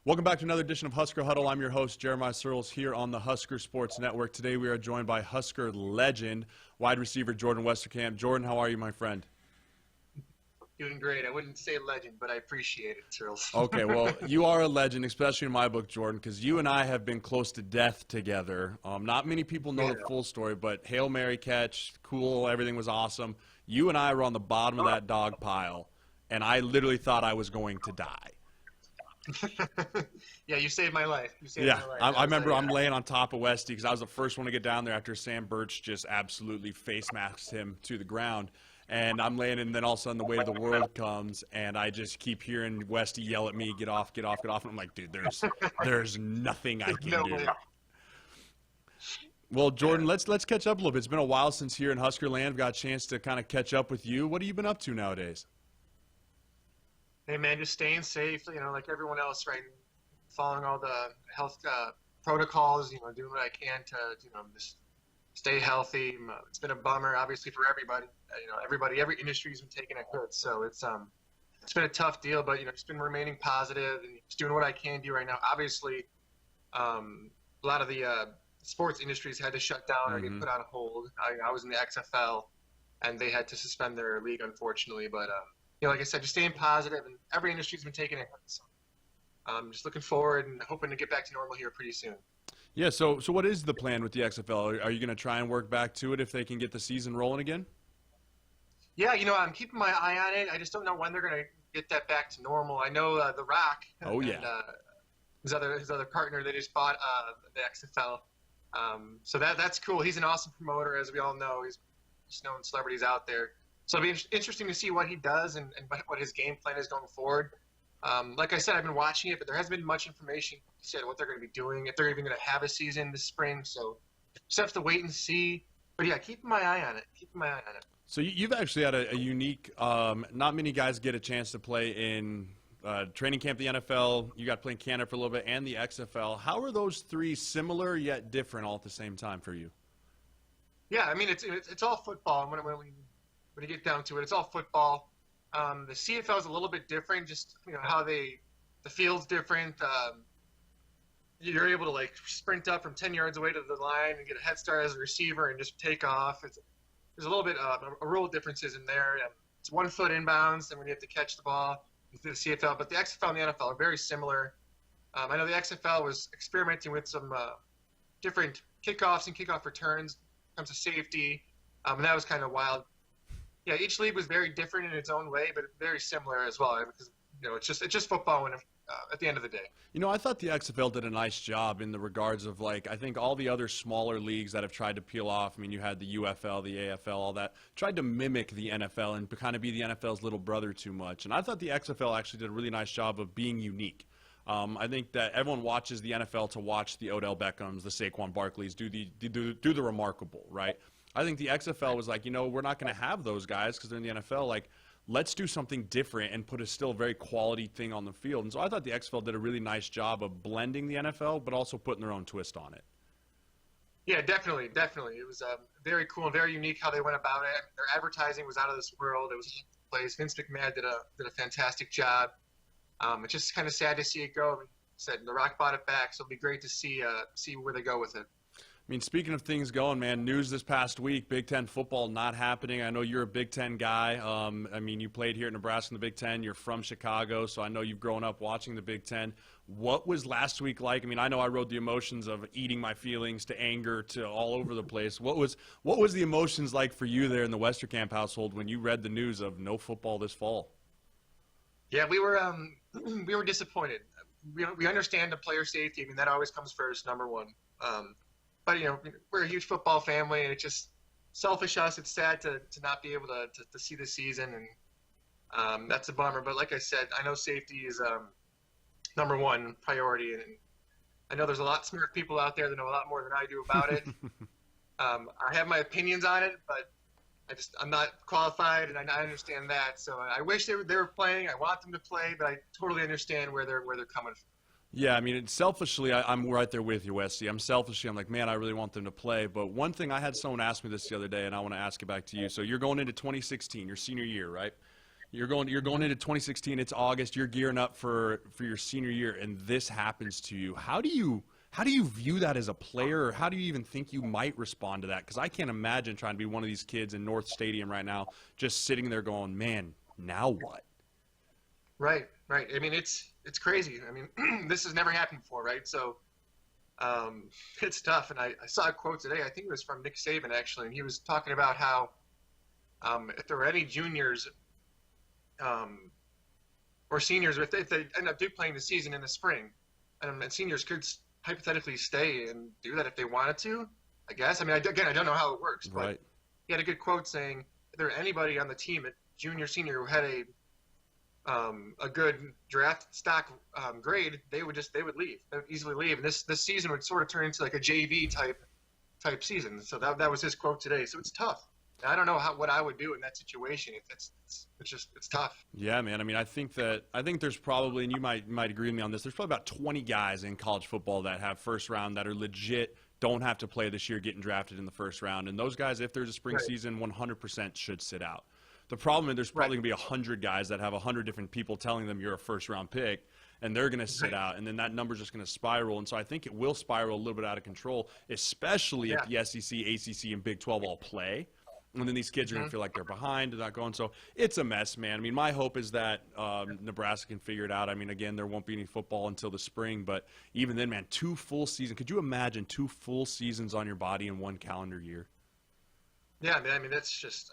Welcome back to another edition of Husker Huddle. I'm your host, Jeremiah Searles, here on the Husker Sports Network. Today we are joined by Husker legend, wide receiver Jordan Westerkamp. Jordan, how are you, my friend? Doing great. I wouldn't say legend, but I appreciate it, Searles. Okay, well, you are a legend, especially in my book, Jordan, because you and I have been close to death together. Not many people know the full story, but Hail Mary catch, cool, everything was awesome. You and I were on the bottom of that dog pile, and I literally thought I was going to die. Yeah, you saved my life. My life. I remember I'm laying on top of Westy because I was the first one to get down there after Sam Birch just absolutely face masked him to the ground. And I'm laying, and then all of a sudden the weight of the world comes, and I just keep hearing Westy yell at me, get off, get off, get off. And I'm like, dude, there's nothing I can do. Way. Well, Jordan, let's catch up a little bit. It's been a while since here in Husker land we've got a chance to kind of catch up with you. What have you been up to nowadays? Hey, man, just staying safe, like everyone else, right? Following all the health protocols, doing what I can to, just stay healthy. It's been a bummer, obviously, for everybody. Every industry's been taking a hit. So it's been a tough deal, but, just been remaining positive and just doing what I can do right now. Obviously, a lot of the sports industries had to shut down or get put on hold. I was in the XFL, and they had to suspend their league, unfortunately, but like I said, just staying positive, and every industry's been taking a hit. So I'm just looking forward and hoping to get back to normal here pretty soon. Yeah, so what is the plan with the XFL? Are you going to try and work back to it if they can get the season rolling again? Yeah, I'm keeping my eye on it. I just don't know when they're going to get that back to normal. I know The Rock and his other partner, they just bought the XFL. So that's cool. He's an awesome promoter, as we all know. He's known celebrities out there. So it'll be interesting to see what he does and what his game plan is going forward. Like I said, I've been watching it, but there hasn't been much information said what they're going to be doing, if they're even going to have a season this spring. So just have to wait and see. But yeah, keeping my eye on it. So you've actually had a unique. Not many guys get a chance to play in training camp, the NFL. You got to play in Canada for a little bit, and the XFL. How are those three similar yet different all at the same time for you? Yeah, I mean it's all football. When you get down to it, it's all football. The CFL is a little bit different, just how the field's different. You're able to sprint up from 10 yards away to the line and get a head start as a receiver and just take off. There's a little bit of rule differences in there. It's 1 foot inbounds, and when you have to catch the ball through the CFL. But the XFL and the NFL are very similar. I know the XFL was experimenting with some different kickoffs and kickoff returns when it comes to safety, and that was kind of wild. Yeah, each league was very different in its own way, but very similar as well. Because it's just football at the end of the day. I thought the XFL did a nice job in the regards of I think all the other smaller leagues that have tried to peel off. I mean, you had the UFL, the AFL, all that tried to mimic the NFL and kind of be the NFL's little brother too much. And I thought the XFL actually did a really nice job of being unique. I think that everyone watches the NFL to watch the Odell Beckhams, the Saquon Barkleys do the remarkable, right? I think the XFL was we're not going to have those guys because they're in the NFL. Let's do something different and put a still very quality thing on the field. And so I thought the XFL did a really nice job of blending the NFL, but also putting their own twist on it. Yeah, definitely. It was very cool and very unique how they went about it. Their advertising was out of this world. It was a place. Vince McMahon did a fantastic job. It's just kind of sad to see it go. Said The Rock bought it back, so it'll be great to see where they go with it. I mean, speaking of things going, man, news this past week, Big Ten football not happening. I know you're a Big Ten guy. I mean, you played here at Nebraska in the Big Ten. You're from Chicago, so I know you've grown up watching the Big Ten. What was last week like? I mean, I know I rode the emotions of eating my feelings to anger to all over the place. What was the emotions like for you there in the Westerkamp household when you read the news of no football this fall? Yeah, we were disappointed. We understand the player safety. I mean, that always comes first, number one. But, we're a huge football family, and it's just selfish us. It's sad to not be able to see the season, and that's a bummer. But like I said, I know safety is number one priority, and I know there's a lot of smart people out there that know a lot more than I do about it. I have my opinions on it, but I'm not qualified, and I understand that. So I wish they were playing. I want them to play, but I totally understand where they're coming from. Yeah, I mean, selfishly, I'm right there with you, Westy. I'm like, man, I really want them to play. But one thing, I had someone ask me this the other day, and I want to ask it back to you. So you're going into 2016, your senior year, right? You're going into 2016. It's August. You're gearing up for your senior year, and this happens to you. How do you view that as a player, or how do you even think you might respond to that? Because I can't imagine trying to be one of these kids in North Stadium right now, just sitting there going, "Man, now what?" Right. I mean, it's crazy. I mean, this has never happened before, right? So it's tough. And I saw a quote today. I think it was from Nick Saban actually, and he was talking about how if there were any juniors or seniors, if they end up playing the season in the spring, and seniors could hypothetically stay and do that if they wanted to, I guess. I mean, again, I don't know how it works, but Right. he had a good quote saying if there were anybody on the team at junior, senior who had a good draft stock grade, they would leave. They would easily leave. And this season would sort of turn into like a JV type season. So that was his quote today. So it's tough. And I don't know what I would do in that situation. It's tough. Yeah, man. I mean, I think there's probably, and you might agree with me on this, there's probably about 20 guys in college football that have first round that are legit, don't have to play this year, getting drafted in the first round. And those guys, if there's a spring season, 100% should sit out. The problem is there's probably going to be 100 guys that have 100 different people telling them you're a first-round pick, and they're going to sit out, and then that number's just going to spiral. And so I think it will spiral a little bit out of control, especially if the SEC, ACC, and Big 12 all play. And then these kids are going to feel like they're behind and not going. So it's a mess, man. I mean, my hope is that Nebraska can figure it out. I mean, again, there won't be any football until the spring. But even then, man, 2 full seasons. Could you imagine 2 full seasons on your body in 1 calendar year? Yeah, man. I mean, that's just,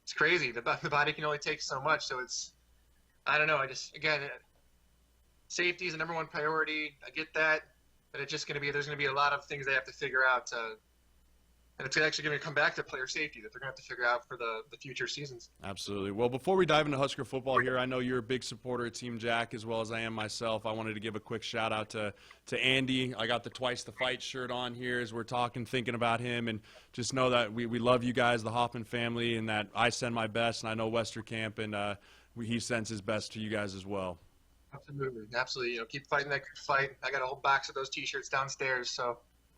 it's crazy. The body can only take so much. So I don't know. Again, safety is the number one priority. I get that. But there's going to be a lot of things they have to figure out. And it's actually going to come back to player safety that they're going to have to figure out for the future seasons. Absolutely. Well, before we dive into Husker football here, I know you're a big supporter of Team Jack as well as I am myself. I wanted to give a quick shout out to Andy. I got the Twice the Fight shirt on here as we're talking, thinking about him, and just know that we love you guys, the Hoffman family, and that I send my best, and I know Westerkamp, and he sends his best to you guys as well. Absolutely. Keep fighting that good fight. I got a whole box of those T-shirts downstairs, so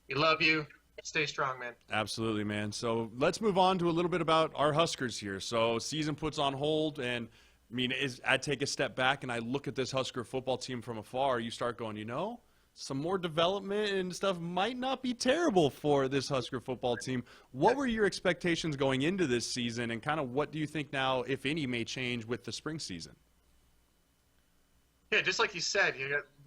we love you. Stay strong, man. Absolutely, man. So let's move on to a little bit about our Huskers here. So season puts on hold, and I mean, I take a step back and I look at this Husker football team from afar. You start going, some more development and stuff might not be terrible for this Husker football team. What were your expectations going into this season, and kind of what do you think now, if any, may change with the spring season? Yeah, just like you said,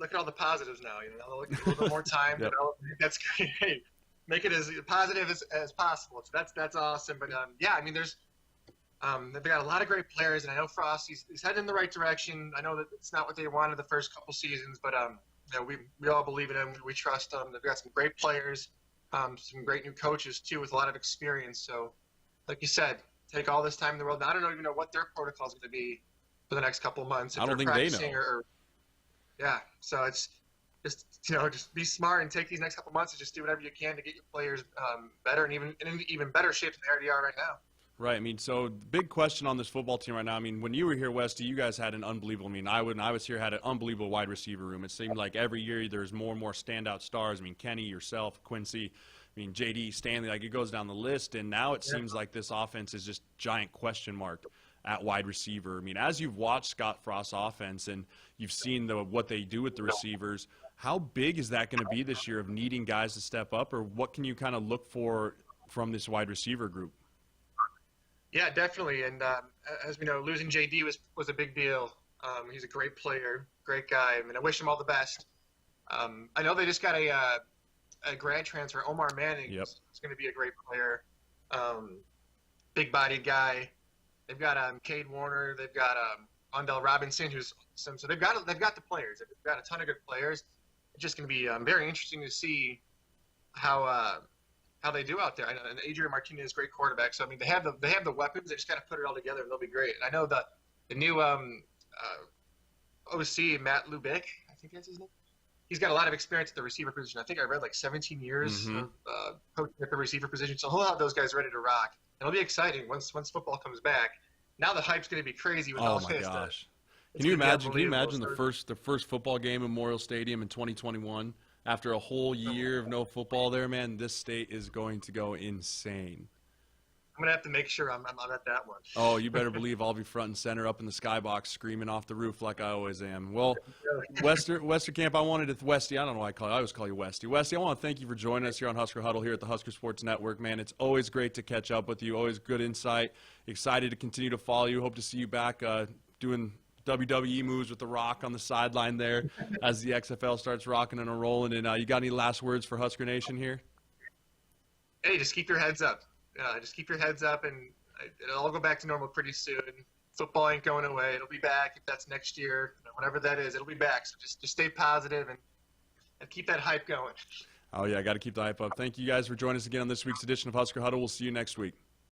look at all the positives now. Look at a little bit more time. Yep. That's great. Hey, make it as positive as possible. So that's awesome. But I mean, they've got a lot of great players, and I know Frost he's heading in the right direction. I know that it's not what they wanted the first couple seasons, but we all believe in him. We trust them. They've got some great players, some great new coaches too with a lot of experience. So, like you said, take all this time in the world. Now, I don't even know what their protocol is going to be for the next couple of months. I don't think they know. So it's just be smart and take these next couple months and just do whatever you can to get your players better and in even better shape than they already are right now. Right. I mean, so the big question on this football team right now, I mean, when you were here, Westy, you guys had an unbelievable, I was here, had an unbelievable wide receiver room. It seemed like every year there's more and more standout stars. I mean, Kenny, yourself, Quincy, JD, Stanley, it goes down the list. And now it seems like this offense is just giant question mark at wide receiver. I mean, as you've watched Scott Frost's offense and you've seen what they do with the receivers, how big is that going to be this year of needing guys to step up, or what can you kind of look for from this wide receiver group? Yeah, definitely. And as we know, losing JD was a big deal. He's a great player, great guy. I mean, I wish him all the best. I know they just got a grad transfer, Omar Manning. Yep. He's going to be a great player. Big-bodied guy. They've got Cade Warner. They've got Ondell Robinson, so they've got the players. They've got a ton of good players. It's just going to be very interesting to see how they do out there. I know, and Adrian Martinez is a great quarterback. So I mean, they have the weapons. They just got to put it all together, and they'll be great. And I know the new OC Matt Lubick, I think that's his name. He's got a lot of experience at the receiver position. I think I read like 17 years of coaching at the receiver position. So he'll have those guys ready to rock. It'll be exciting once football comes back. Now the hype's going to be crazy with all this. Oh my gosh! Can you imagine the first football game at Memorial Stadium in 2021 after a whole year of no football there, man? This state is going to go insane. gonna have to make sure I'm at that one. Oh, you better believe I'll be front and center up in the skybox screaming off the roof like I always am. Well, Westerkamp, Westy, I don't know why I always call you Westy. Westy, I want to thank you for joining us here on Husker Huddle here at the Husker Sports Network, man. It's always great to catch up with you, always good insight. Excited to continue to follow you. Hope to see you back doing WWE moves with The Rock on the sideline there as the XFL starts rocking and rolling. And you got any last words for Husker Nation here? Hey, just keep your heads up. Just keep your heads up, and it'll all go back to normal pretty soon. Football ain't going away. It'll be back. If that's next year, whatever that is, it'll be back. So just stay positive and keep that hype going. Oh, yeah, got to keep the hype up. Thank you guys for joining us again on this week's edition of Husker Huddle. We'll see you next week.